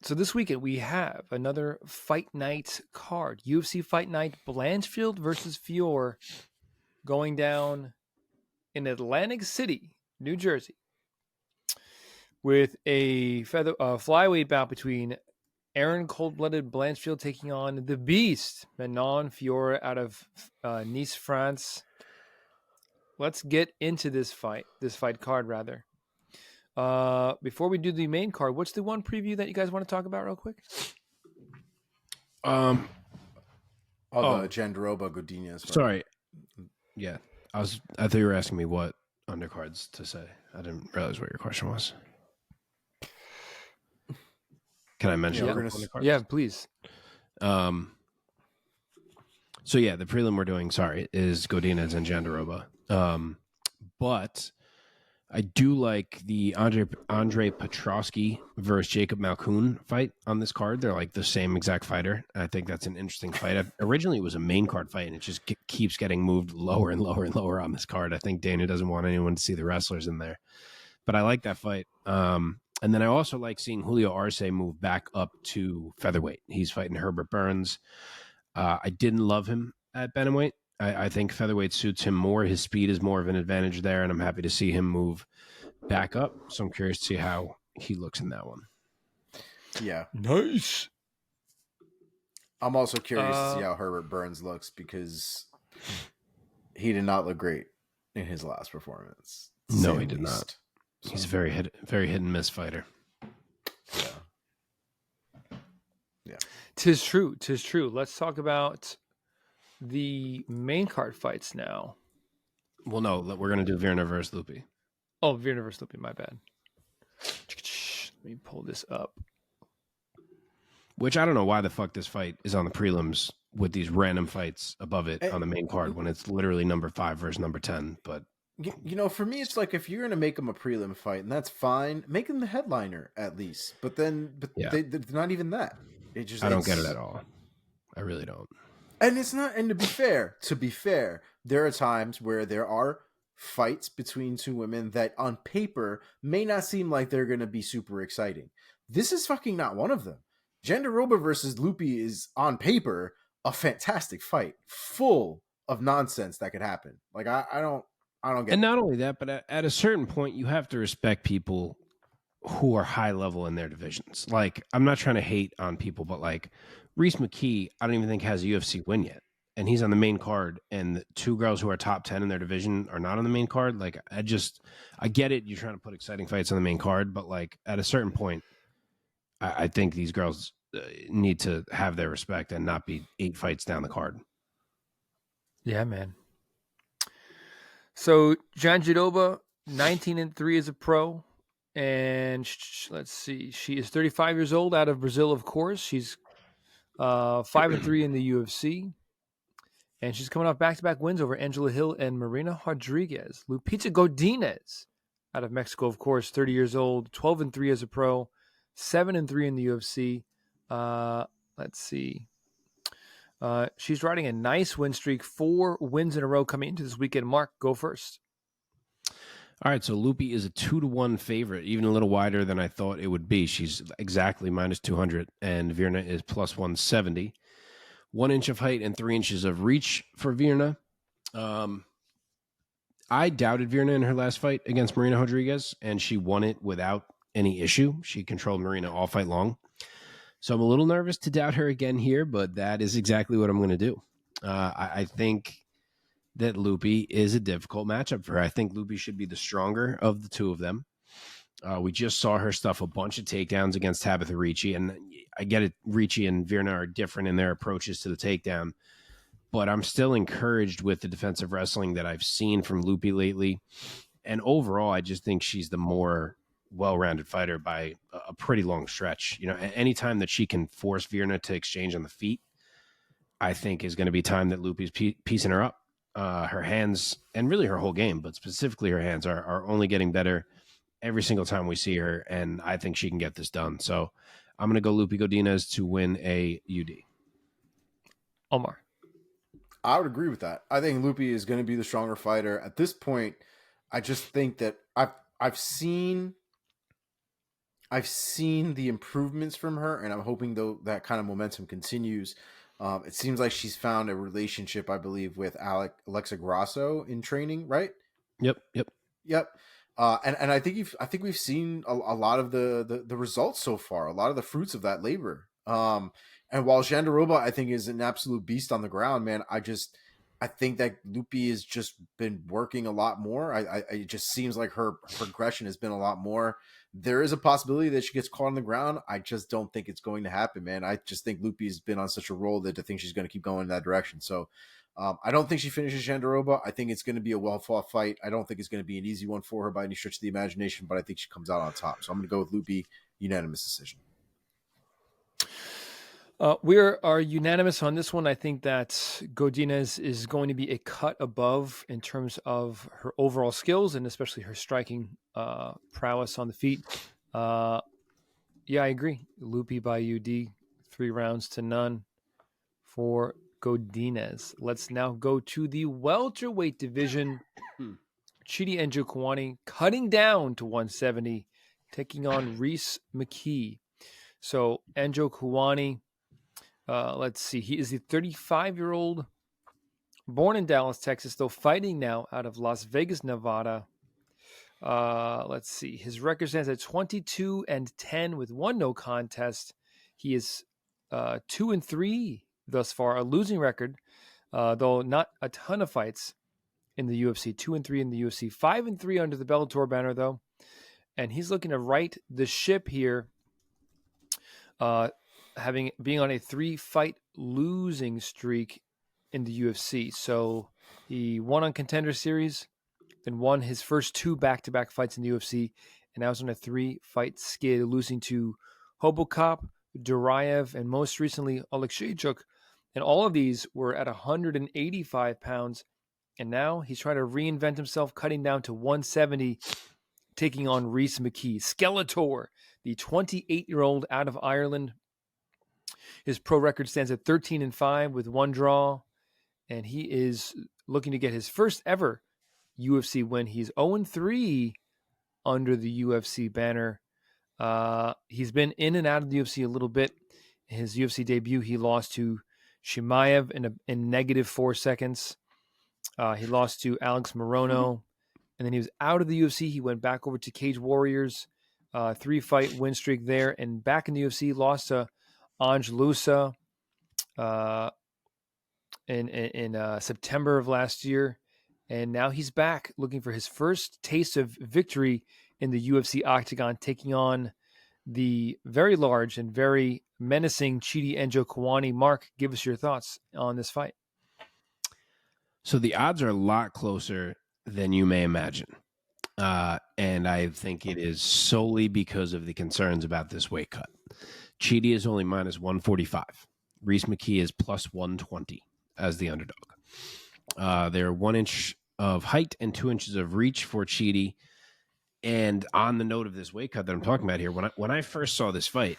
So this weekend we have another fight night card. UFC Fight Night Blanchfield versus Fiorot going down in Atlantic City, New Jersey, with a flyweight bout between Erin Cold-Blooded Blanchfield taking on the Beast, Manon Fiorot out of Nice, France. Let's get into this fight card rather. Before we do the main card, what's the one preview that you guys want to talk about real quick? The Jandiroba Godinez. Sorry. Yeah. I thought you were asking me what undercards to say. I didn't realize what your question was. Can I mention undercards? Yeah, please. So yeah, the prelim we're doing, is Godinez and Jandiroba. But I do like the Andre Petrosky versus Jacob Malkoun fight on this card. They're like the same exact fighter. I think that's an interesting fight. Originally, it was a main card fight, and it just keeps getting moved lower and lower and lower on this card. I think Dana doesn't want anyone to see the wrestlers in there. But I like that fight. And then I also like seeing Julio Arce move back up to featherweight. He's fighting Herbert Burns. I didn't love him at bantamweight. I think featherweight suits him more. His speed is more of an advantage there, and I'm happy to see him move back up. So I'm curious to see how he looks in that one. Yeah. Nice. I'm also curious to see how Herbert Burns looks because he did not look great in his last performance. No, he did not. So. He's a very hit and miss fighter. Yeah. Tis true. Let's talk about the main card fights now. Well, no, we're going to do Virna versus Luque. Oh, Virna versus Luque, my bad. Let me pull this up. Which I don't know why the fuck this fight is on the prelims with these random fights above it on the main card when it's literally number 5 versus number 10. But for me, it's like if you're going to make them a prelim fight, and that's fine, make them the headliner at least. But they're not even that. I don't get it at all. I really don't. And it's not. And to be fair, there are times where there are fights between two women that on paper may not seem like they're going to be super exciting. This is fucking not one of them. Jandiroba versus Luque is on paper a fantastic fight, full of nonsense that could happen. Like I don't get. And not only that, but at a certain point, you have to respect people who are high level in their divisions. Like I'm not trying to hate on people, but like Rhys McKee, I don't even think has a UFC win yet. And he's on the main card, and the 2 girls who are top 10 in their division are not on the main card. Like, I get it. You're trying to put exciting fights on the main card, but like at a certain point, I think these girls need to have their respect and not be 8 fights down the card. Yeah, man. So Jandiroba, 19-3 as a pro. And let's see, she is 35 years old, out of Brazil, of course. She's 5-3 in the UFC. And she's coming off back-to-back wins over Angela Hill and Marina Rodriguez. Lupita Godinez, out of Mexico, of course, 30 years old, 12-3 as a pro, 7-3 in the UFC. Let's see. She's riding a nice win streak, 4 wins in a row coming into this weekend. Mark, go first. All right, so Luque is a 2-1 favorite, even a little wider than I thought it would be. She's exactly minus 200, and Virna is plus 170. 1 inch of height and 3 inches of reach for Virna. I doubted Virna in her last fight against Marina Rodriguez, and she won it without any issue. She controlled Marina all fight long. So I'm a little nervous to doubt her again here, but that is exactly what I'm going to do. I think that Luque is a difficult matchup for her. I think Luque should be the stronger of the 2 of them. We just saw her stuff a bunch of takedowns against Tabitha Ricci, and I get it, Ricci and Virna are different in their approaches to the takedown, but I'm still encouraged with the defensive wrestling that I've seen from Luque lately. And overall, I just think she's the more well-rounded fighter by a pretty long stretch. Anytime that she can force Virna to exchange on the feet, I think is going to be time that Lupe's piecing her up. Her hands, and really her whole game, but specifically her hands, are only getting better every single time we see her, and I think she can get this done. So I'm going to go Luque Godinez to win a UD. Omar. I would agree with that. I think Luque is going to be the stronger fighter. At this point, I just think that I've seen I've seen the improvements from her, and I'm hoping though that kind of momentum continues. It seems like she's found a relationship, I believe, with Alexa Grasso in training, right? Yep. Yep. And I think we've seen a lot of the results so far, a lot of the fruits of that labor. And while Jandiroba, I think, is an absolute beast on the ground, man, I think that Lupe has just been working a lot more. It just seems like her progression has been a lot more. There is a possibility that she gets caught on the ground. I just don't think it's going to happen, man. I just think Lupe has been on such a roll that I think she's going to keep going in that direction. So I don't think she finishes Jandiroba. I think it's going to be a well-fought fight. I don't think it's going to be an easy one for her by any stretch of the imagination, but I think she comes out on top. So I'm going to go with Lupe, unanimous decision. We are unanimous on this one. I think that Godinez is going to be a cut above in terms of her overall skills and especially her striking prowess on the feet. Yeah, I agree. Lupe by UD, 3 rounds to none for Godinez. Let's now go to the welterweight division. Chidi and Njokuani cutting down to 170, taking on Rhys McKee. So Njokuani, let's see, he is the 35-year-old, born in Dallas, Texas, though fighting now out of Las Vegas, Nevada. Let's see, his record stands at 22-10 with 1 no contest. He is 2-3 thus far, a losing record, though not a ton of fights in the UFC. 2-3 in the UFC, 5-3 under the Bellator banner, though. And he's looking to right the ship here, being on a 3-fight losing streak in the UFC. So he won on Contender Series, then won his first 2 back-to-back fights in the UFC, and now is on a 3-fight skid, losing to Hobokop, Duraev, and most recently Algeo. And all of these were at 185 pounds. And now he's trying to reinvent himself, cutting down to 170, taking on Rhys McKee. Skeletor, the 28-year-old out of Ireland. His pro record stands at 13-5 with 1 draw. And he is looking to get his first ever UFC win. He's 0-3 under the UFC banner. He's been in and out of the UFC a little bit. His UFC debut, he lost to Chimaev in -4 seconds. He lost to Alex Morono, and then he was out of the UFC. He went back over to Cage Warriors, 3-fight win streak there, and back in the UFC, lost to Ange Lusa in September of last year, and now he's back looking for his first taste of victory in the UFC octagon, taking on the very large and very menacing Chidi Njokuani. Mark, give us your thoughts on this fight. So the odds are a lot closer than you may imagine. And I think it is solely because of the concerns about this weight cut. Chidi is only -145. Rhys McKee is +120 as the underdog. They're 1 inch of height and 2 inches of reach for Chidi. And on the note of this weight cut that I'm talking about here, when I first saw this fight,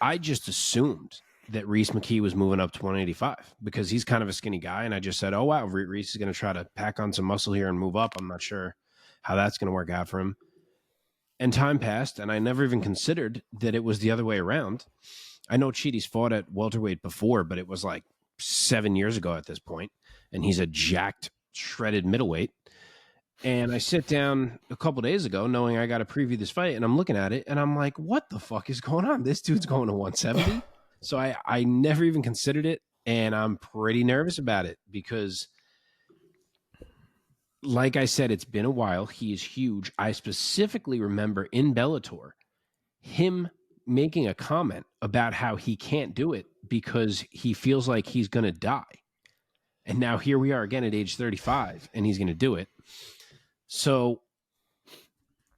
I just assumed that Rhys McKee was moving up to 185 because he's kind of a skinny guy. And I just said, oh, wow, Rhys is going to try to pack on some muscle here and move up. I'm not sure how that's going to work out for him. And time passed, and I never even considered that it was the other way around. I know Chidi's fought at welterweight before, but it was like 7 years ago at this point, and he's a jacked, shredded middleweight. And I sit down a couple days ago knowing I got to preview this fight, and I'm looking at it, and I'm like, what the fuck is going on? This dude's going to 170? So I never even considered it, and I'm pretty nervous about it because, like I said, it's been a while. He is huge. I specifically remember in Bellator him making a comment about how he can't do it because he feels like he's going to die. And now here we are again at age 35, and he's going to do it. So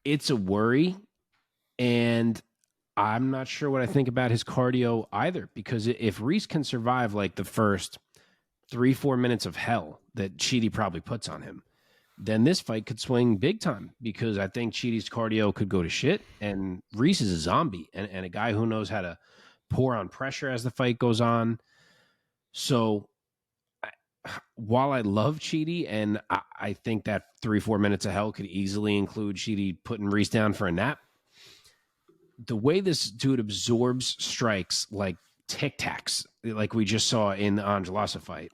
it's a worry, and I'm not sure what I think about his cardio either, because if Rhys can survive like the first 3-4 minutes of hell that Chidi probably puts on him, then this fight could swing big time, because I think Chidi's cardio could go to shit, and Rhys is a zombie and a guy who knows how to pour on pressure as the fight goes on. So while I love Chidi, and I think that 3-4 minutes of hell could easily include Chidi putting Rhys down for a nap, the way this dude absorbs strikes like Tic Tacs, like we just saw in the Angelasa fight,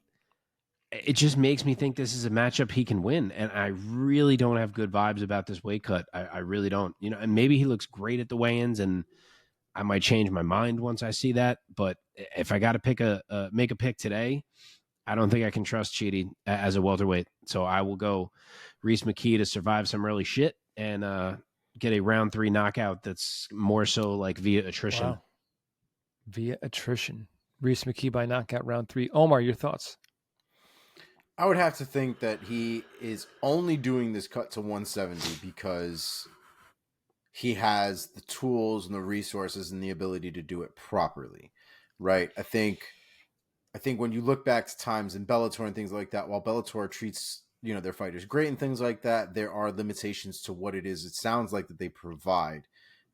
it just makes me think this is a matchup he can win. And I really don't have good vibes about this weight cut. I really don't. You know, and maybe he looks great at the weigh-ins, and I might change my mind once I see that. But if I got to make a pick today, I don't think I can trust Chidi as a welterweight. So I will go Rhys McKee to survive some early shit and get a round 3 knockout that's more so like via attrition. Wow. Via attrition. Rhys McKee by knockout round 3. Omar, your thoughts? I would have to think that he is only doing this cut to 170 because he has the tools and the resources and the ability to do it properly, right? I think when you look back to times in Bellator and things like that, while Bellator treats, you know, their fighters great and things like that, there are limitations to what it is. It sounds like that they provide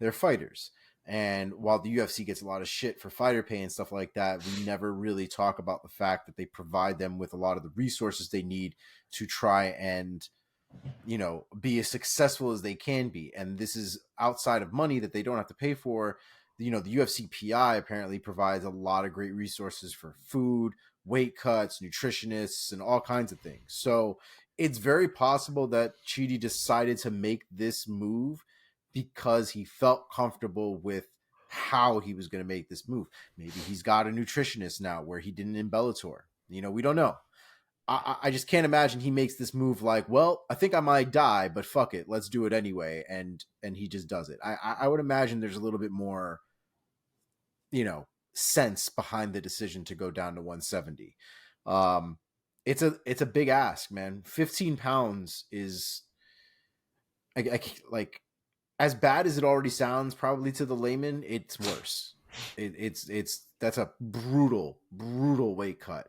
their fighters. And while the UFC gets a lot of shit for fighter pay and stuff like that, we never really talk about the fact that they provide them with a lot of the resources they need to try and, you know, be as successful as they can be. And this is outside of money that they don't have to pay for. You know, the UFC PI apparently provides a lot of great resources for food, weight cuts, nutritionists, and all kinds of things. So it's very possible that Chidi decided to make this move because he felt comfortable with how he was going to make this move. Maybe he's got a nutritionist now where he didn't in Bellator. You know, we don't know. I just can't imagine he makes this move like, well, I think I might die, but fuck it, let's do it anyway. And he just does it. I would imagine there's a little bit more, you know, sense behind the decision to go down to 170. It's a big ask, man. 15 pounds is like, as bad as it already sounds, probably to the layman, it's worse. That's a brutal weight cut.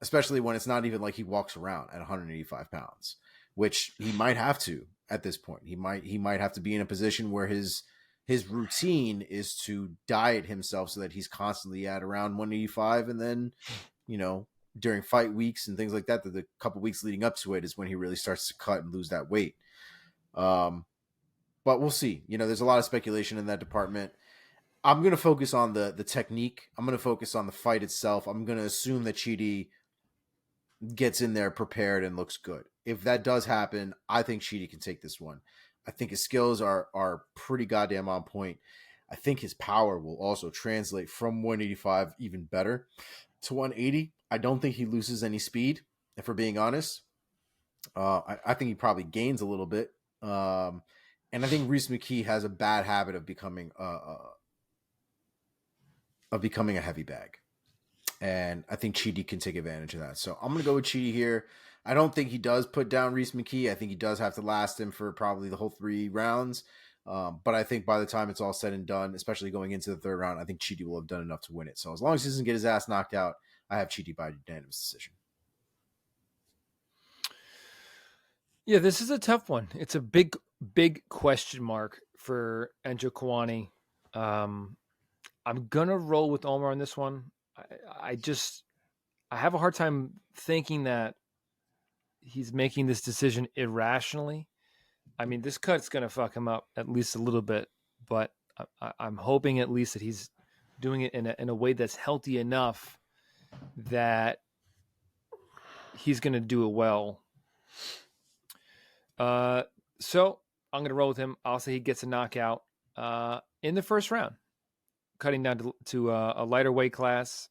Especially when it's not even like he walks around at 185 pounds, which he might have to at this point. He might have to be in a position where his routine is to diet himself so that he's constantly at around 185. And then, you know, during fight weeks and things like that, the couple weeks leading up to it is when he really starts to cut and lose that weight. But we'll see. You know, there's a lot of speculation in that department. I'm going to focus on the technique. I'm going to focus on the fight itself. I'm going to assume that Chidi gets in there prepared and looks good. If that does happen, I think Chidi can take this one. I think his skills are pretty goddamn on point. I think his power will also translate from 185 even better to 180. I don't think he loses any speed, if we're being honest. I think he probably gains a little bit. And I think Rhys McKee has a bad habit of becoming a heavy bag. And I think Chidi can take advantage of that. So I'm going to go with Chidi here. I don't think he does put down Rhys McKee. I think he does have to last him for probably the whole 3 rounds. But I think by the time it's all said and done, especially going into the 3rd round, I think Chidi will have done enough to win it. So as long as he doesn't get his ass knocked out, I have Chidi by unanimous decision. Yeah, this is a tough one. It's a big question mark for Njokuani. I'm gonna roll with Omar on this one. I have a hard time thinking that he's making this decision irrationally. I mean, this cut's gonna fuck him up at least a little bit, but I'm hoping at least that he's doing it in a way that's healthy enough that he's gonna do it well. So I'm going to roll with him. I'll say he gets a knockout in the 1st round, cutting down to a lighter weight class.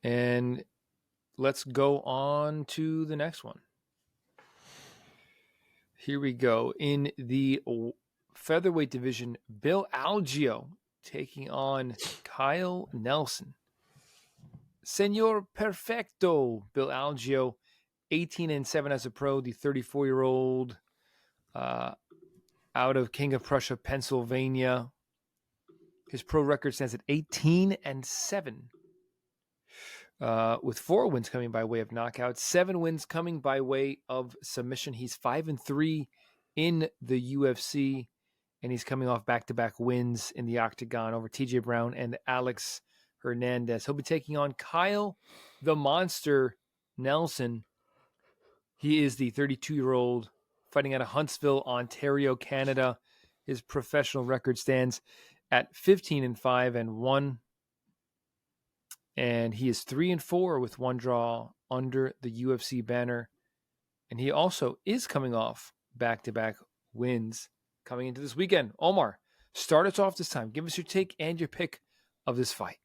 And let's go on to the next one. Here we go. In the featherweight division, Bill Algeo taking on Kyle Nelson. Senor Perfecto, Bill Algeo. 18-7 as a pro, the 34-year-old out of King of Prussia, Pennsylvania. His pro record stands at 18-7, with 4 wins coming by way of knockout, 7 wins coming by way of submission. He's 5-3 in the UFC, and he's coming off back-to-back wins in the octagon over TJ Brown and Alex Hernandez. He'll be taking on Kyle the Monster Nelson. He is the 32-year-old fighting out of Huntsville, Ontario, Canada. His professional record stands at 15-5-1. And he is 3-4 with one draw under the UFC banner. And he also is coming off back-to-back wins coming into this weekend. Omar, start us off this time. Give us your take and your pick of this fight.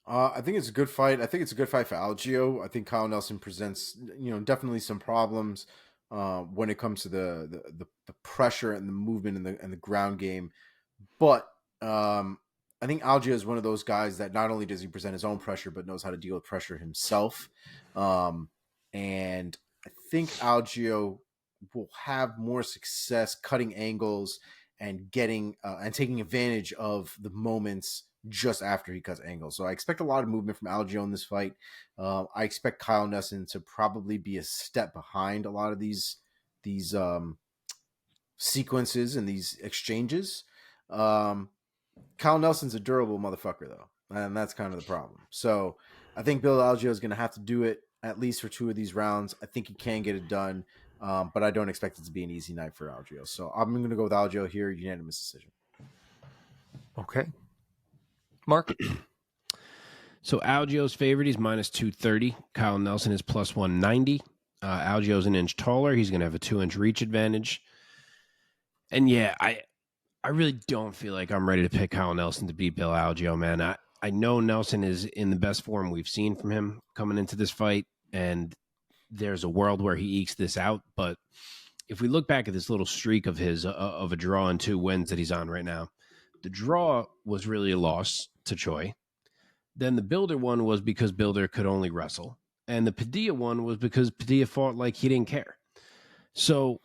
I think it's a good fight. I think it's a good fight for Algeo. I think Kyle Nelson presents, definitely some problems when it comes to the pressure and the movement and the ground game. But I think Algeo is one of those guys that not only does he present his own pressure, but knows how to deal with pressure himself. And I think Algeo will have more success cutting angles and getting and taking advantage of the moments just after he cuts angles. So I expect a lot of movement from Algeo in this fight. I expect Kyle Nelson to probably be a step behind a lot of these sequences and these exchanges. Kyle Nelson's a durable motherfucker, though, and that's kind of the problem. So I think Bill Algeo is going to have to do it at least for 2 of these rounds. I think he can get it done, but I don't expect it to be an easy night for Algeo. So I'm going to go with Algeo here, unanimous decision. Okay. Mark? So Algeo's favorite, he's minus 230. Kyle Nelson is plus 190. Algeo's an inch taller. He's going to have a 2-inch reach advantage. And yeah, I really don't feel like I'm ready to pick Kyle Nelson to beat Bill Algeo, man. I know Nelson is in the best form we've seen from him coming into this fight, and there's a world where he ekes this out. But if we look back at this little streak of his of a draw and 2 wins that he's on right now, the draw was really a loss to Choi. Then the Builder one was because Builder could only wrestle. And the Padilla one was because Padilla fought like he didn't care. So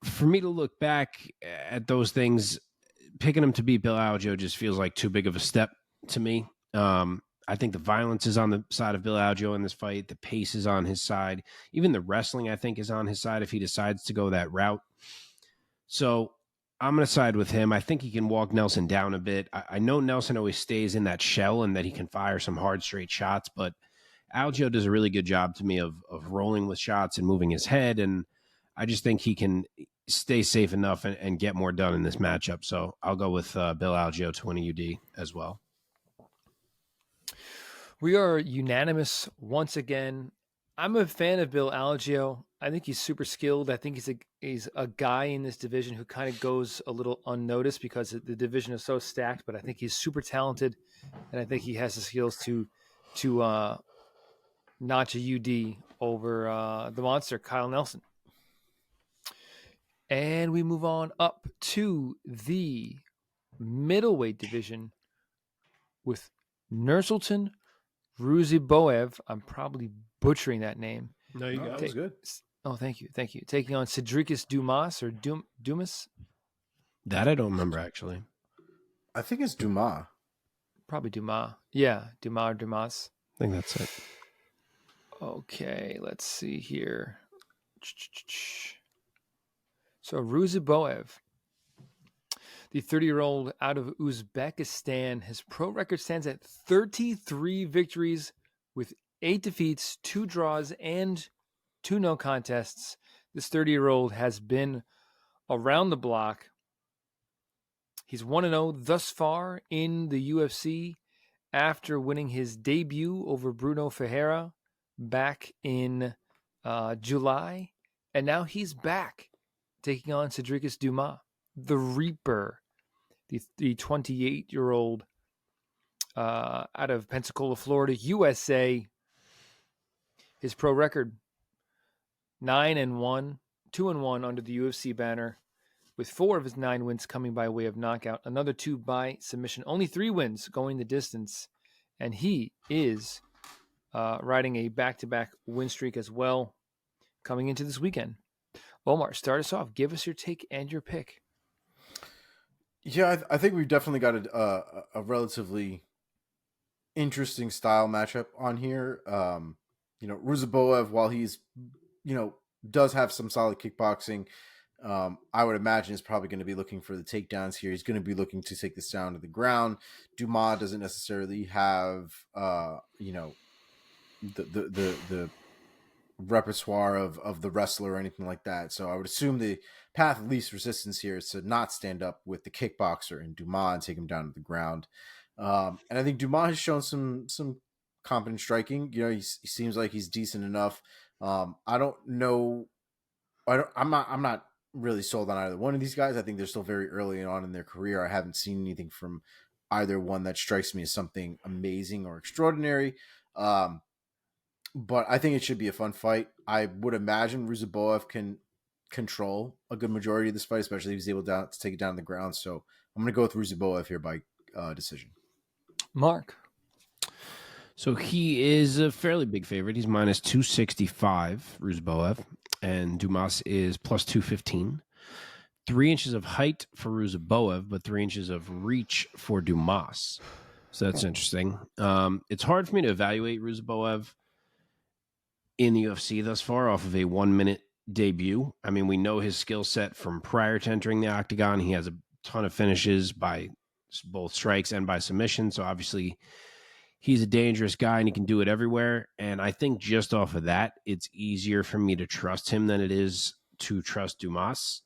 for me to look back at those things, picking him to beat Bill Algeo just feels like too big of a step to me. I think the violence is on the side of Bill Algeo in this fight. The pace is on his side. Even the wrestling, I think, is on his side if he decides to go that route. So I'm going to side with him. I think he can walk Nelson down a bit. I know Nelson always stays in that shell and that he can fire some hard, straight shots, but Algeo does a really good job to me of rolling with shots and moving his head, and I just think he can stay safe enough and get more done in this matchup. So I'll go with Bill Algeo to win a UD as well. We are unanimous once again. I'm a fan of Bill Algeo. I think he's super skilled. I think he's a guy in this division who kind of goes a little unnoticed because the division is so stacked, but I think he's super talented, and I think he has the skills to notch a UD over the monster, Kyle Nelson. And we move on up to the middleweight division with Nursulton Ruziboev. I'm probably butchering that name. No, you got That was good. Oh, thank you. Taking on Sedriques Dumas or Dumas. That I don't remember, actually. I think it's Dumas. Probably Dumas. Yeah, Dumas or Dumas. I think that's it. Okay, let's see here. So Ruziboev, the 30-year-old out of Uzbekistan, his pro record stands at 33 victories with 8 defeats, 2 draws, and 2 no contests. This 30-year-old has been around the block. He's 1-0 thus far in the UFC after winning his debut over Bruno Ferreira back in July. And now he's back taking on Sedriques Dumas, the Reaper, the 28-year-old out of Pensacola, Florida, USA. His pro record, 9-1, 2-1 under the UFC banner, with 4 of his 9 wins coming by way of knockout, another 2 by submission, only 3 wins going the distance, and he is riding a back-to-back win streak as well coming into this weekend. Omar, start us off. Give us your take and your pick. Yeah, I think we've definitely got a relatively interesting style matchup on here. Ruziboev, while he's, does have some solid kickboxing, I would imagine is probably going to be looking for the takedowns here. He's going to be looking to take this down to the ground. Dumas doesn't necessarily have, the repertoire of the wrestler or anything like that. So I would assume the path of least resistance here is to not stand up with the kickboxer and Dumas and take him down to the ground. And I think Dumas has shown some competent striking. You know, he seems like he's decent enough. I don't know. I'm not really sold on either one of these guys. I think they're still very early on in their career. I haven't seen anything from either one that strikes me as something amazing or extraordinary. But I think it should be a fun fight. I would imagine Ruziboev can control a good majority of this fight, especially if he's able to take it down on the ground. So I'm going to go with Ruziboev here by decision. Mark. So he is a fairly big favorite. He's minus 265, Ruziboev, and Dumas is plus 215. 3 inches of height for Ruziboev, but 3 inches of reach for Dumas. So that's interesting. It's hard for me to evaluate Ruziboev in the UFC thus far off of a 1-minute debut. I mean, we know his skill set from prior to entering the octagon. He has a ton of finishes by both strikes and by submission. So obviously he's a dangerous guy and he can do it everywhere. And I think just off of that, it's easier for me to trust him than it is to trust Dumas.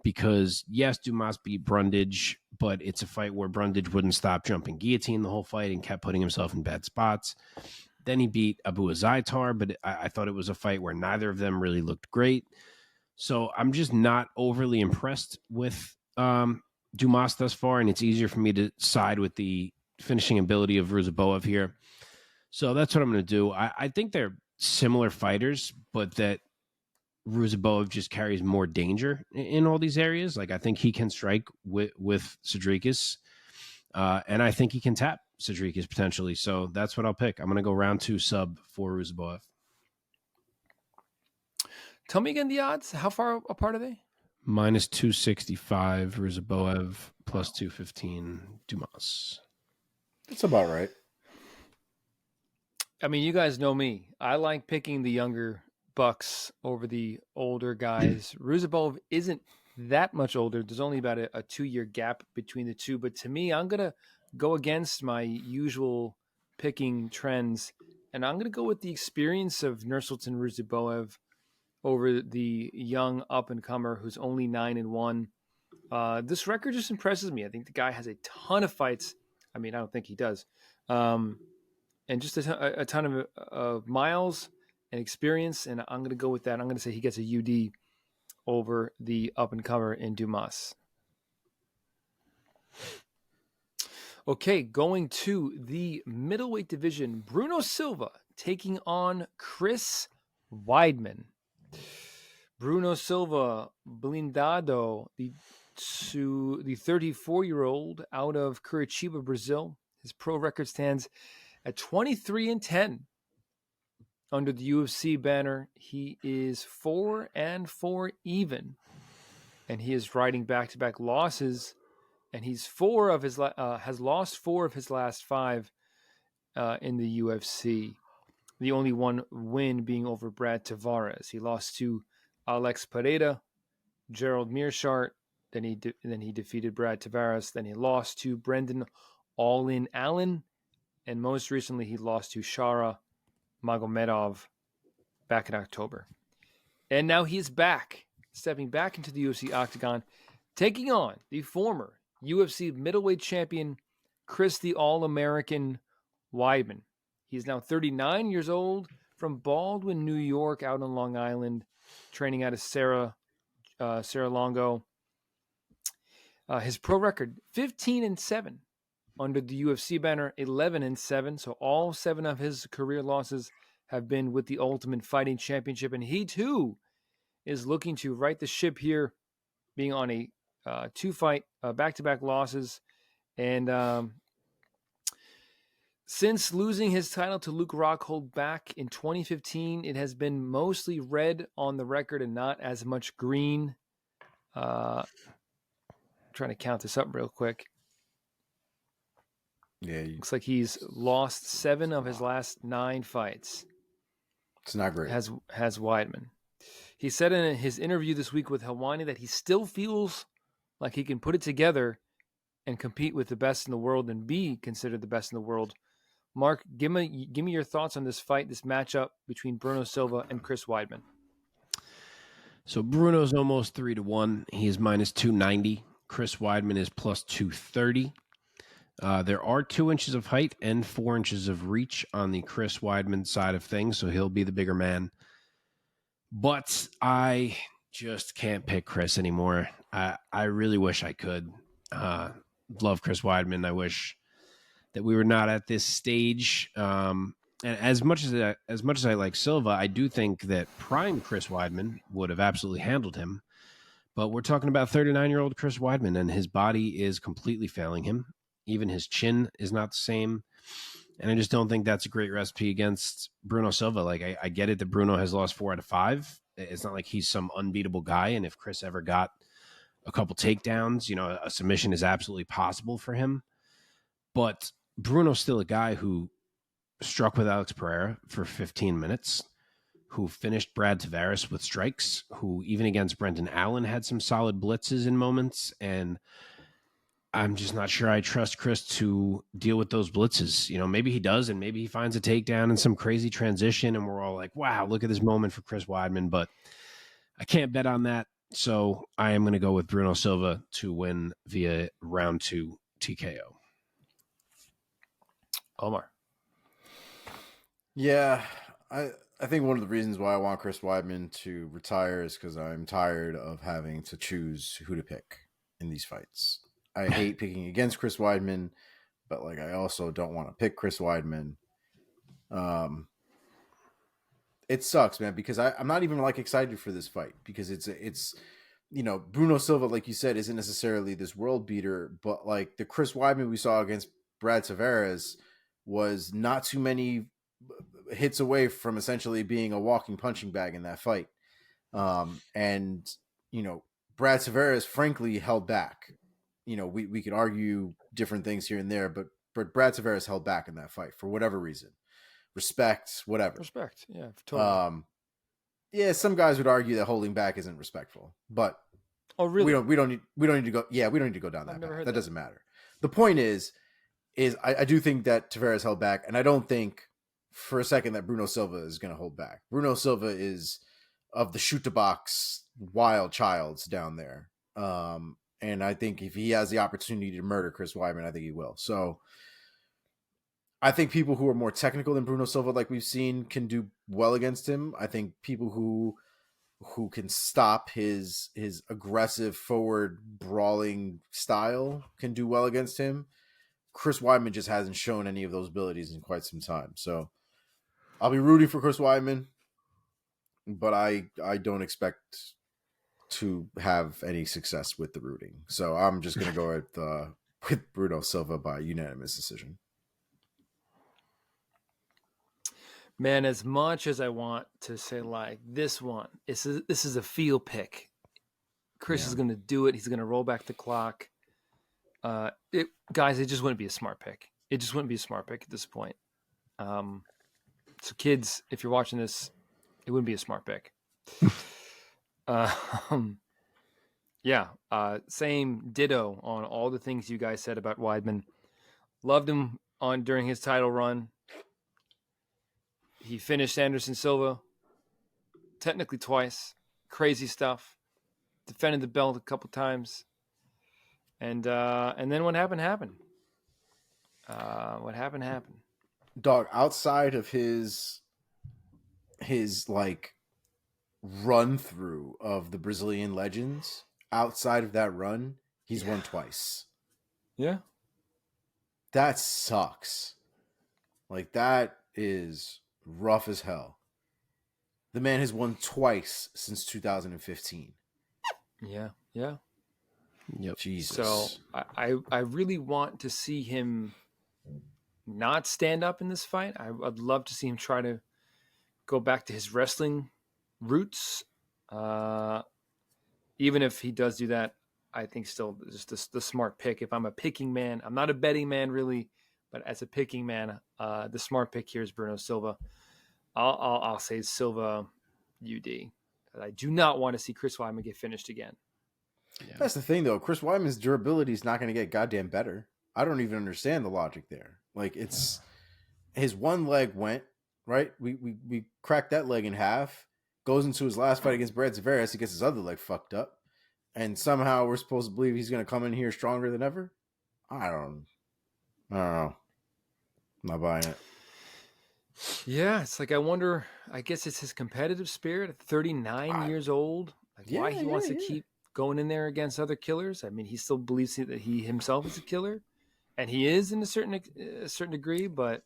Because yes, Dumas beat Brundage, but it's a fight where Brundage wouldn't stop jumping guillotine the whole fight and kept putting himself in bad spots. Then he beat Abu Azaitar, but I thought it was a fight where neither of them really looked great. So I'm just not overly impressed with Dumas thus far, and it's easier for me to side with the finishing ability of Ruziboev here. So that's what I'm going to do. I think they're similar fighters, but that Ruziboev just carries more danger in all these areas. Like I think he can strike with Sedriques, and I think he can tap Sedriques potentially. So that's what I'll pick. I'm going to go round 2 sub for Ruziboev. Tell me again the odds. How far apart are they? Minus 265 Ruziboev, plus 215 Dumas. That's about right. I mean, you guys know me. I like picking the younger bucks over the older guys. Ruziboev isn't that much older. There's only about a 2-year gap between the two. But to me, I'm going to go against my usual picking trends. And I'm going to go with the experience of Nursulton Ruziboev over the young up-and-comer who's only 9-1. This record just impresses me. I think the guy has a ton of fights. I mean, I don't think he does. And just a ton of miles and experience, and I'm going to go with that. I'm going to say he gets a UD over the up-and-comer in Dumas. Okay, going to the middleweight division, Bruno Silva taking on Chris Weidman. Bruno Silva, blindado, the 34-year-old out of Curitiba, Brazil. His pro record stands at 23-10. Under the UFC banner, he is 4-4 even, and he is riding back-to-back losses. And he's has lost 4 of his last 5 in the UFC. The only one win being over Brad Tavares. He lost to Alex Pereira, Gerald Mearshart. Then he defeated Brad Tavares. Then he lost to Brendan All-In Allen, and most recently he lost to Shara Magomedov back in October. And now he's back, stepping back into the UFC octagon, taking on the former UFC middleweight champion, Chris the All-American Weidman. He's now 39 years old, from Baldwin, New York, out on Long Island, training out of Sarah Longo. His pro record, 15-7 under the UFC banner, 11-7. So all 7 of his career losses have been with the Ultimate Fighting Championship. And he too is looking to right the ship here, being on a 2-fight back-to-back losses. And since losing his title to Luke Rockhold back in 2015, it has been mostly red on the record and not as much green. Trying to count this up real quick. Yeah, Looks like he's lost 7 of his last 9 fights. It's not great. Has Weidman. He said in his interview this week with Helwani that he still feels like he can put it together and compete with the best in the world and be considered the best in the world. Mark, give me your thoughts on this fight, this matchup between Bruno Silva and Chris Weidman. So Bruno's almost 3-1. He's minus 290. Chris Weidman is plus 230. There are 2 inches of height and 4 inches of reach on the Chris Weidman side of things, so he'll be the bigger man. But I just can't pick Chris anymore. I really wish I could. Love Chris Weidman. I wish that we were not at this stage. And as much as I like Silva, I do think that prime Chris Weidman would have absolutely handled him. But we're talking about 39-year-old Chris Weidman, and his body is completely failing him. Even his chin is not the same. And I just don't think that's a great recipe against Bruno Silva. Like, I get it that Bruno has lost 4 out of 5. It's not like he's some unbeatable guy. And if Chris ever got a couple takedowns, a submission is absolutely possible for him. But Bruno's still a guy who struck with Alex Pereira for 15 minutes, who finished Brad Tavares with strikes, who even against Brendan Allen had some solid blitzes in moments. And I'm just not sure I trust Chris to deal with those blitzes. Maybe he does, and maybe he finds a takedown and some crazy transition, and we're all like, wow, look at this moment for Chris Weidman. But I can't bet on that. So I am going to go with Bruno Silva to win via round 2 TKO. Omar. Yeah, I think one of the reasons why I want Chris Weidman to retire is because I'm tired of having to choose who to pick in these fights. I hate picking against Chris Weidman, but I also don't want to pick Chris Weidman. It sucks, man, because I'm not even excited for this fight because it's Bruno Silva, like you said, isn't necessarily this world beater, but the Chris Weidman we saw against Brad Tavares was not too many hits away from essentially being a walking punching bag in that fight. And Brad Tavares frankly held back. We could argue different things here and there, but Brad Tavares held back in that fight for whatever reason. Respect, whatever. Respect, yeah, totally. Yeah, some guys would argue that holding back isn't respectful, but really? we don't need to go. Yeah, we don't need to go down that path. That doesn't matter. The point is I do think that Tavares held back, and I don't think for a second that Bruno Silva is going to hold back. Bruno Silva is of the shoot to box wild childs down there. And I think if he has the opportunity to murder Chris Weidman, I think he will. So I think people who are more technical than Bruno Silva, like we've seen, can do well against him. I think people who can stop his aggressive forward brawling style can do well against him. Chris Weidman just hasn't shown any of those abilities in quite some time. So I'll be rooting for Chris Weidman, but I don't expect to have any success with the rooting. So I'm just going to go with Bruno Silva by unanimous decision. Man, as much as I want to say this one, this is a feel pick. Chris is going to do it. He's going to roll back the clock. Guys, it just wouldn't be a smart pick. It just wouldn't be a smart pick at this point. So kids, if you're watching this, it wouldn't be a smart pick. Same ditto on all the things you guys said about Weidman. Loved him during his title run. He finished Anderson Silva technically twice. Crazy stuff. Defended the belt a couple times. And then what happened. What happened. Dog, outside of his run through of the Brazilian legends, outside of that run, he's won twice. Yeah. That sucks. That is rough as hell. The man has won twice since 2015. Yeah. Yep. Jesus. So I really want to see him not stand up in this fight. I'd love to see him try to go back to his wrestling roots. Even if he does do that, I think still just the smart pick. If I'm a picking man, I'm not a betting man really, but as a picking man, the smart pick here is Bruno Silva. I'll say Silva UD. I do not want to see Chris Weidman get finished again. Yeah. That's the thing, though. Chris Weidman's durability is not going to get goddamn better. I don't even understand the logic there. It's his one leg went right. We cracked that leg in half. goes into his last fight against Brad Tavares, he gets his other leg fucked up, and somehow we're supposed to believe he's going to come in here stronger than ever. I don't know. I'm not buying it. Yeah, it's like I wonder. I guess it's his competitive spirit at 39 years old. Like why he wants to keep going in there against other killers. I mean, he still believes that he himself is a killer, and he is in a certain degree. But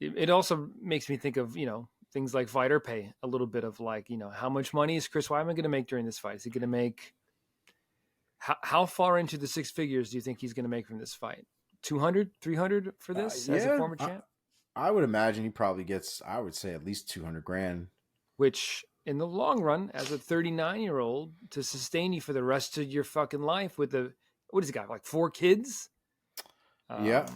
it also makes me think of things like fighter pay a little bit of like how much money is Chris Weidman going to make during this fight? Is he going to make how far into the six figures do you think he's going to make from this fight? 200, 300 for this as a former champ? I would imagine he probably gets, I would say, at least $200,000. Which, in the long run, as a 39-year-old, to sustain you for the rest of your fucking life with what has he got, like 4 kids? Yeah.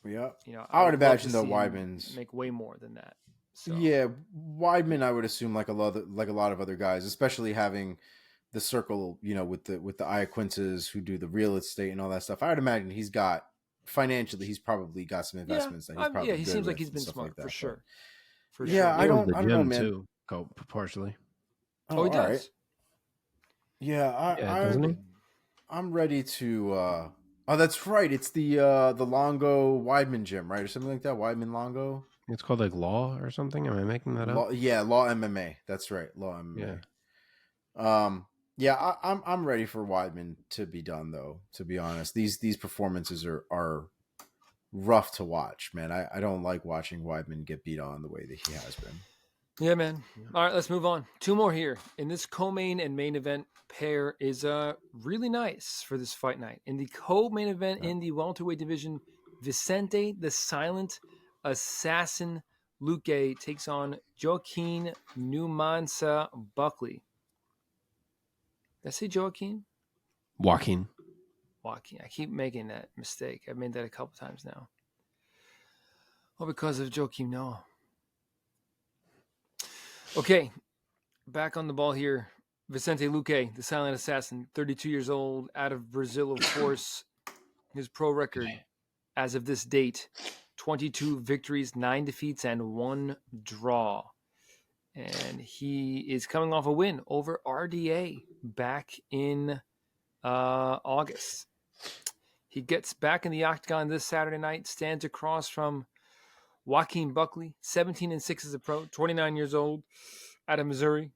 I would imagine though Weidman's make way more than that. So. Yeah, Weidman, I would assume like a lot of other guys, especially having the circle, with the Iaquintas who do the real estate and all that stuff. I would imagine he's got. Financially, he's probably got some investments that he's probably he good seems with like he's been smart like that, for sure. Yeah, I don't know, man. Too, partially. Oh, he does. Right. Yeah, I'm ready to. Oh, that's right. It's the Longo Weidman gym, right, or something like that. Weidman Longo. It's called like Law or something. Am I making that up? Law MMA. That's right, Law MMA. Yeah. Yeah, I'm ready for Weidman to be done though. To be honest, these performances are rough to watch, man. I don't like watching Weidman get beat on the way that he has been. Yeah, man. All right, let's move on. 2 more here. In this co-main and main event pair is really nice for this fight night. In the co-main event in the welterweight division, Vicente the Silent Assassin Luque takes on Joaquin Numansa Buckley. Did I say Joaquin? Joaquin. I keep making that mistake. I've made that a couple times now. Well, because of Joaquin Noah. Okay, back on the ball here. Vicente Luque, the silent assassin, 32 years old, out of Brazil, of course. His pro record as of this date, 22 victories, 9 defeats, and 1 draw. And he is coming off a win over RDA back in August. He gets back in the octagon this Saturday night, stands across from Joaquin Buckley, 17-6 as a pro, 29 years old, out of Missouri.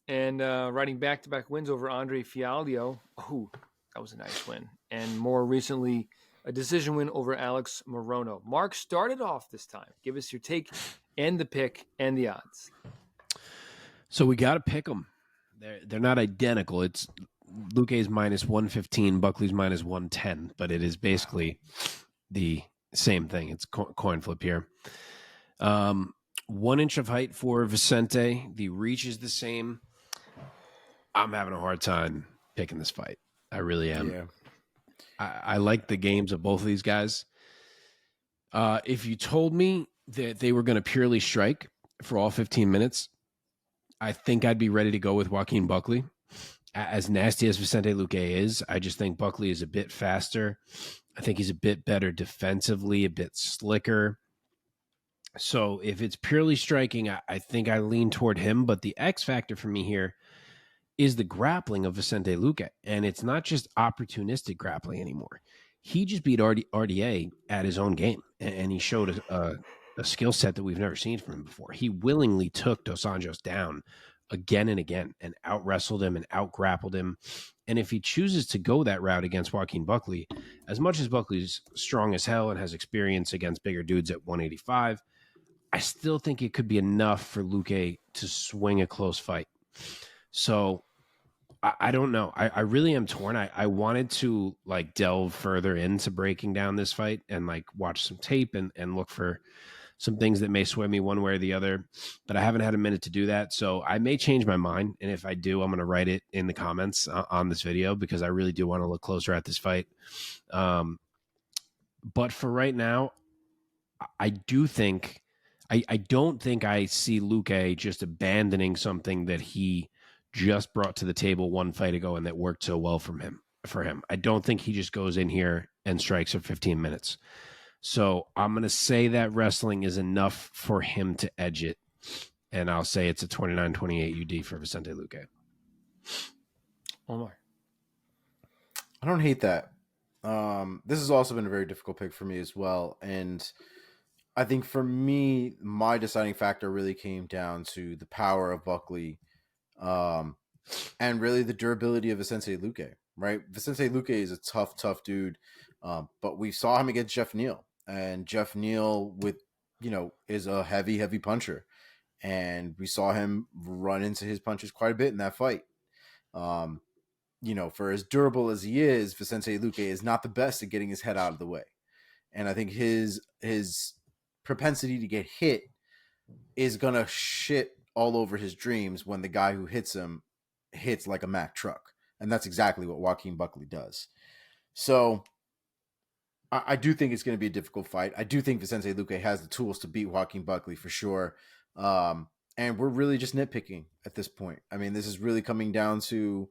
And riding back-to-back wins over Andre Fialio. Oh, that was a nice win. And more recently, a decision win over Alex Morono. Mark started off this time. Give us your take and the pick and the odds. So we got to pick them. They're not identical. It's Luque's minus 115, Buckley's minus 110, but it is basically the same thing. It's coin flip here. 1 inch of height for Vicente. The reach is the same. I'm having a hard time picking this fight. I really am. Yeah. I like the games of both of these guys. If you told me that they were going to purely strike for all 15 minutes, I think I'd be ready to go with Joaquin Buckley. As nasty as Vicente Luque is, I just think Buckley is a bit faster. I think he's a bit better defensively, a bit slicker. So if it's purely striking, I think I lean toward him. But the X factor for me here is the grappling of Vicente Luque. And it's not just opportunistic grappling anymore. He just beat RDA at his own game. And he showed a skill set that we've never seen from him before. He willingly took Dos Anjos down again and again and out-wrestled him and out-grappled him. And if he chooses to go that route against Joaquin Buckley, as much as Buckley's strong as hell and has experience against bigger dudes at 185, I still think it could be enough for Luque to swing a close fight. So I don't know. I really am torn. I wanted to like delve further into breaking down this fight and like watch some tape and look for some things that may sway me one way or the other, but I haven't had a minute to do that. So I may change my mind. And if I do, I'm going to write it in the comments on this video because I really do want to look closer at this fight. But for right now, I don't think I see Luque just abandoning something that he just brought to the table one fight ago and that worked so well for him. I don't think he just goes in here and strikes for 15 minutes. So I'm going to say that wrestling is enough for him to edge it. and I'll say it's a 29-28 UD for Vicente Luque. One more. I don't hate that. This has also been a very difficult pick for me as well. And I think for me, my deciding factor really came down to the power of Buckley and really the durability of Vicente Luque, right? Vicente Luque is a tough dude. But we saw him against Jeff Neal. And Jeff Neal is a heavy puncher. And we saw him run into his punches quite a bit in that fight. For as durable as he is, Vicente Luque is not the best at getting his head out of the way. And I think his propensity to get hit is going to shit all over his dreams when the guy who hits him hits like a Mack truck. And that's exactly what Joaquin Buckley does. So I do think it's going to be a difficult fight. I do think Vicente Luque has the tools to beat Joaquin Buckley for sure. And we're really just nitpicking at this point. I mean, this is really coming down to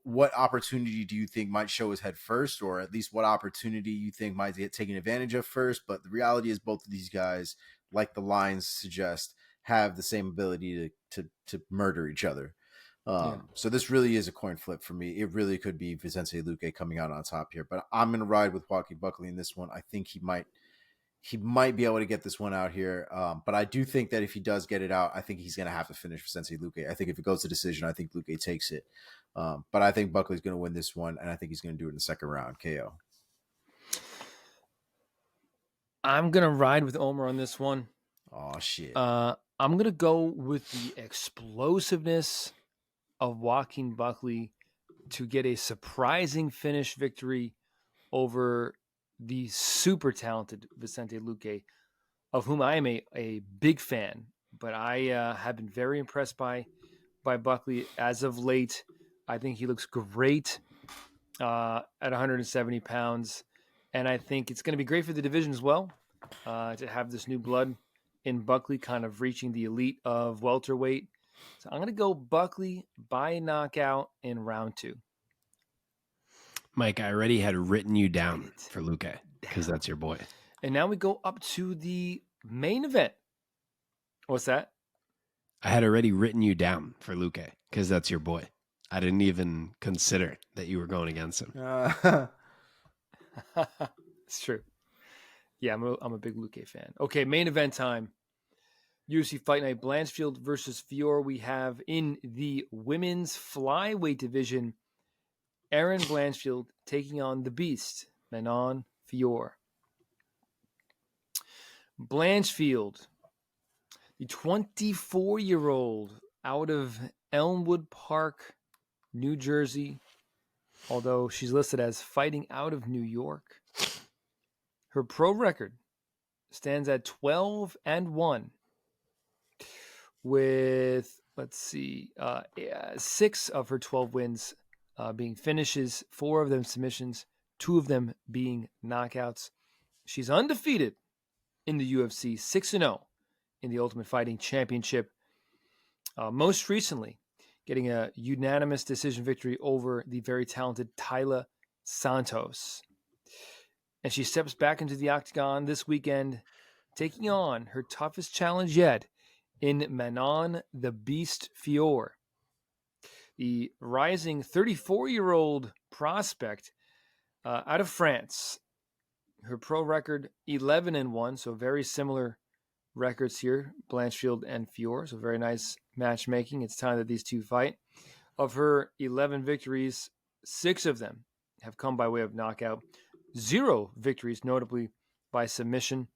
what opportunity do you think might show his head first, or at least what opportunity you think might get taken advantage of first. But the reality is both of these guys, like the lines suggest, have the same ability to murder each other. So this really is a coin flip for me. It really could be Vicente Luque coming out on top here, but I'm going to ride with Joaquin Buckley in this one. I think he might be able to get this one out here. But I do think that if he does get it out, I think he's going to have to finish Vicente Luque. I think if it goes to decision, I think Luque takes it. But I think Buckley's going to win this one, and I think he's going to do it in the second round, KO. I'm going to ride with Omar on this one. Oh, shit. I'm going to go with the explosiveness of Joaquin Buckley to get a surprising finish victory over the super talented Vicente Luque, of whom I am a big fan. But I have been very impressed by Buckley as of late. I think he looks great at 170 pounds. And I think it's going to be great for the division as well to have this new blood in Buckley kind of reaching the elite of welterweight. So I'm going to go Buckley by knockout in round 2. Mike, I already had written you down for Luque because that's your boy. And now we go up to the main event. What's that? I had already written you down for Luque because that's your boy. I didn't even consider that you were going against him. It's true. Yeah, I'm a big Luque fan. Okay, main event time. UFC Fight Night Blanchfield versus Fiorot. We have in the women's flyweight division, Erin Blanchfield taking on the Beast, Manon Fiorot. Blanchfield, the 24-year-old out of Elmwood Park, New Jersey, although she's listed as fighting out of New York. Her pro record stands at 12-1 with, 6 of her 12 wins being finishes, 4 of them submissions, 2 of them being knockouts. She's undefeated in the UFC, 6-0 in the Ultimate Fighting Championship. Most recently, getting a unanimous decision victory over the very talented Taila Santos. And she steps back into the octagon this weekend, taking on her toughest challenge yet in Manon the Beast Fiorot. The rising 34-year-old prospect out of France. Her pro record 11-1, so very similar records here, Blanchfield and Fiorot. So very nice matchmaking. It's time that these two fight. Of her 11 victories, 6 of them have come by way of knockout. 0 victories, notably by submission.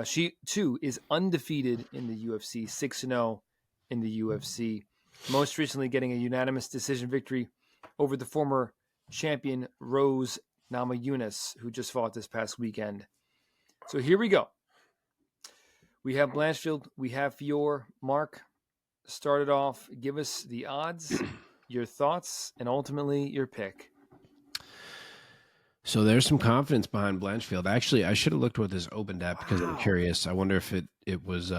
She, too, is undefeated in the UFC, 6-0 in the UFC. Most recently getting a unanimous decision victory over the former champion Rose Namajunas, who just fought this past weekend. So here we go. We have Blanchfield, we have Fiorot. Mark, start it off. Give us the odds, your thoughts, and ultimately your pick. So there's some confidence behind Blanchfield. Actually, I should have looked what this opened at because I'm curious. I wonder if it was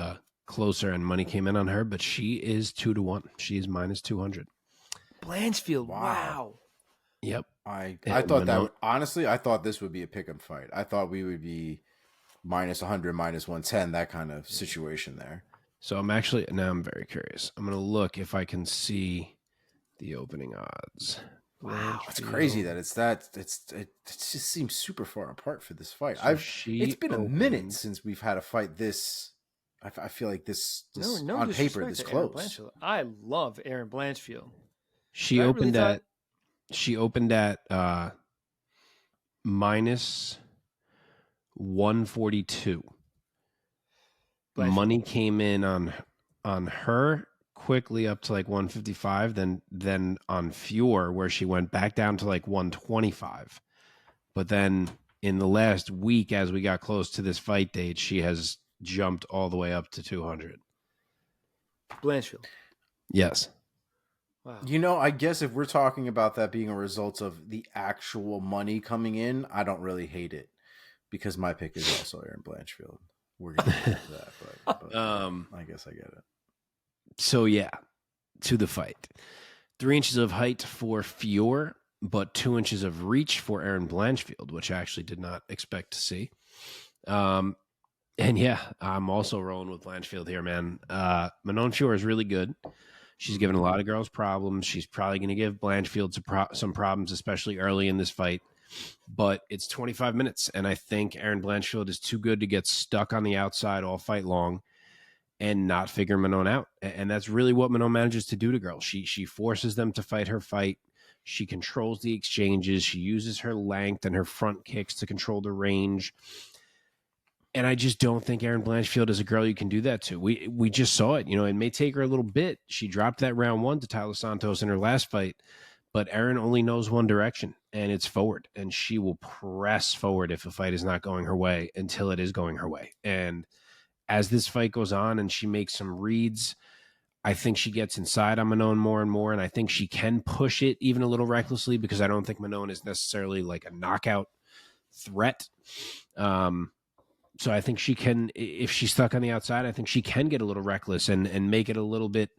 closer and money came in on her, but she is 2-1. She is minus 200. Blanchfield, wow. Yep. I thought that honestly, I thought this would be a pick'em fight. I thought we would be minus 100, minus 110, that kind of situation there. So I'm very curious. I'm going to look if I can see the opening odds. Wow. It's crazy that it just seems super far apart for this fight. So It's been a minute since we've had a fight this. I feel like this no on paper disrespect this to Erin close. Blanchfield. I love Erin Blanchfield. She opened at minus 142. Blanchfield. Money came in on her quickly up to like 155, then on Fior, where she went back down to like 125. But then in the last week, as we got close to this fight date, she has jumped all the way up to 200. Blanchfield. Yes. Wow. You know, I guess if we're talking about that being a result of the actual money coming in, I don't really hate it because my pick is also Erin Blanchfield. We're gonna get to that, but I guess I get it. So yeah, to the fight. 3 inches of height for Fior, but 2 inches of reach for Erin Blanchfield, which I actually did not expect to see. And yeah, I'm also rolling with Blanchfield here, man. Manon Fior is really good. She's given a lot of girls problems. She's probably going to give Blanchfield some problems, especially early in this fight. But it's 25 minutes, and I think Erin Blanchfield is too good to get stuck on the outside all fight long and not figure Manon out. And that's really what Manon manages to do to girls. She forces them to fight her fight. She controls the exchanges. She uses her length and her front kicks to control the range. And I just don't think Erin Blanchfield is a girl you can do that to. We just saw it. You know, it may take her a little bit. She dropped that round 1 to Tyler Santos in her last fight. But Erin only knows one direction, and it's forward. And she will press forward if a fight is not going her way until it is going her way. And as this fight goes on and she makes some reads, I think she gets inside on Manon more and more. And I think she can push it even a little recklessly because I don't think Manon is necessarily like a knockout threat. So I think she can, if she's stuck on the outside, I think she can get a little reckless and make it a little bit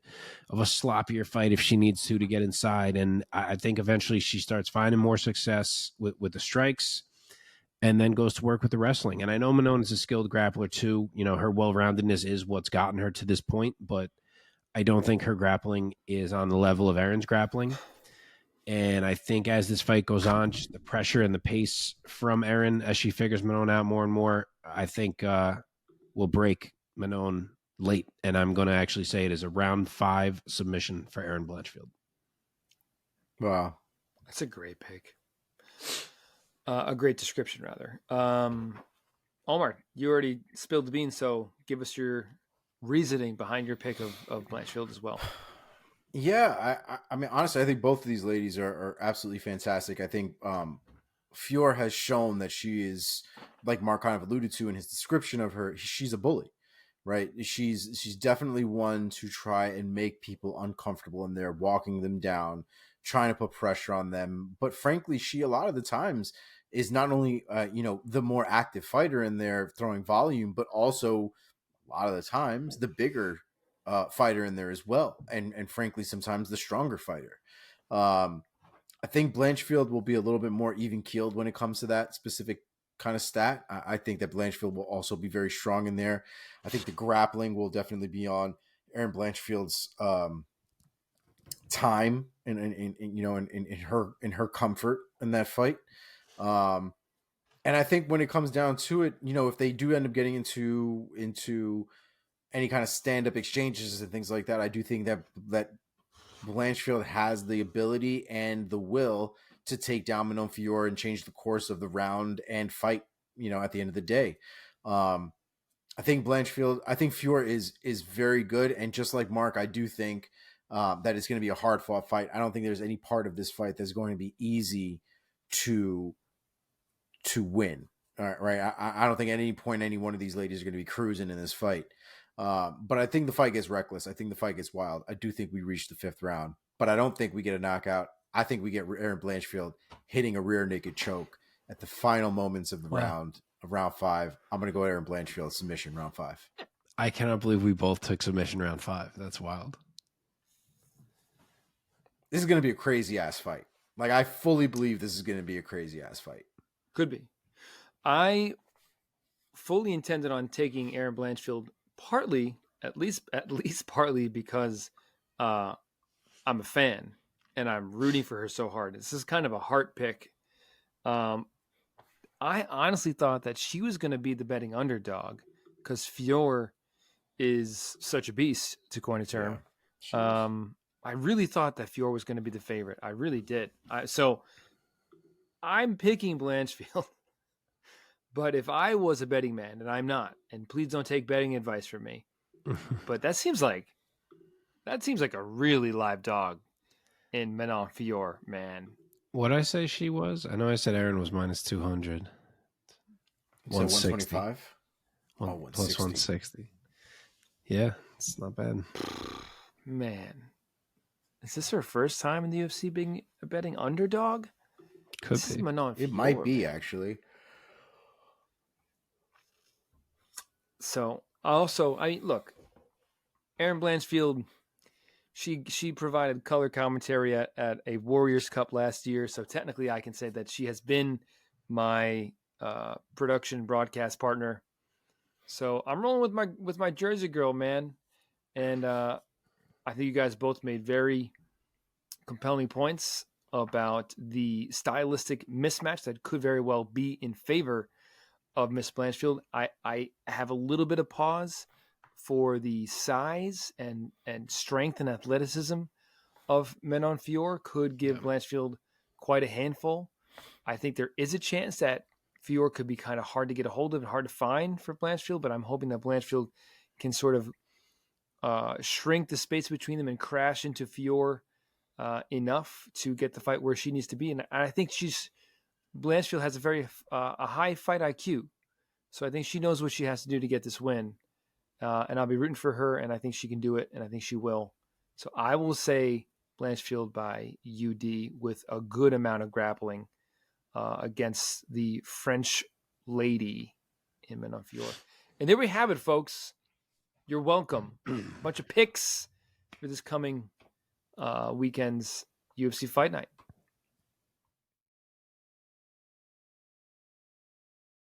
of a sloppier fight if she needs to get inside. And I think eventually she starts finding more success with the strikes and then goes to work with the wrestling. And I know Manon is a skilled grappler too. You know, her well-roundedness is what's gotten her to this point, but I don't think her grappling is on the level of Erin's grappling. And I think as this fight goes on, just the pressure and the pace from Erin as she figures Manon out more and more, I think will break Manon late. And I'm going to actually say it is a round 5 submission for Erin Blanchfield. Wow. That's a great pick. A great description, rather. Omar, you already spilled the beans, so give us your reasoning behind your pick of Blanchfield as well. Yeah, I mean, honestly, I think both of these ladies are absolutely fantastic. I think Fior has shown that she is, like Mark kind of alluded to in his description of her, she's a bully, right? She's definitely one to try and make people uncomfortable in there, walking them down, trying to put pressure on them. But frankly, she a lot of the times is not only the more active fighter in there throwing volume, but also a lot of the times the bigger fighter in there as well, and frankly sometimes the stronger fighter. I think Blanchfield will be a little bit more even keeled when it comes to that specific kind of stat. I think that Blanchfield will also be very strong in there. I think the grappling will definitely be on Erin Blanchfield's time and in her comfort in that fight. And I think when it comes down to it, if they do end up getting into any kind of stand-up exchanges and things like that, I do think that Blanchfield has the ability and the will to take down Manon Fior and change the course of the round and fight, at the end of the day. I think Fior is very good. And just like Mark, I do think that it's going to be a hard-fought fight. I don't think there's any part of this fight that's going to be easy to win. All right. I don't think at any point any one of these ladies are going to be cruising in this fight. But I think the fight gets reckless. I think the fight gets wild. I do think we reach the 5th round, but I don't think we get a knockout. I think we get Erin Blanchfield hitting a rear naked choke at the final moments of the round 5. I'm going to go Erin Blanchfield submission round 5. I cannot believe we both took submission round 5. That's wild. This is going to be a crazy ass fight. Like, I fully believe this is going to be a crazy ass fight. Could be. I fully intended on taking Erin Blanchfield partly at least partly because I'm a fan and I'm rooting for her so hard. This is kind of a heart pick. I honestly thought that she was going to be the betting underdog because Fior is such a beast, to coin a term. Yeah, I really thought that Fior was going to be the favorite. I really did. So I'm picking Blanchfield. But if I was a betting man, and I'm not, and please don't take betting advice from me, but that seems like a really live dog in Manon Fior, man. What'd I say she was? I know I said Erin was minus 200. So 125? Plus 160. Yeah, it's not bad. Man. Is this her first time in the UFC being a betting underdog? Could This is be. Manon It Fior, might be, man. actually. So also, look, Erin Blanchfield, she provided color commentary at a Warriors Cup last year. So technically, I can say that she has been my production broadcast partner. So I'm rolling with my Jersey girl, man, and I think you guys both made very compelling points about the stylistic mismatch that could very well be in favor of Miss Blanchfield. I have a little bit of pause for the size and strength and athleticism of Manon Fior could give Blanchfield quite a handful. I think there is a chance that Fior could be kind of hard to get a hold of and hard to find for Blanchfield, but I'm hoping that Blanchfield can sort of shrink the space between them and crash into Fior enough to get the fight where she needs to be. And I think Blanchfield has a high fight IQ. So I think she knows what she has to do to get this win. And I'll be rooting for her, and I think she can do it, and I think she will. So I will say Blanchfield by UD with a good amount of grappling against the French lady in Manon Fior. And there we have it, folks. You're welcome. A bunch of picks for this coming weekend's UFC Fight Night.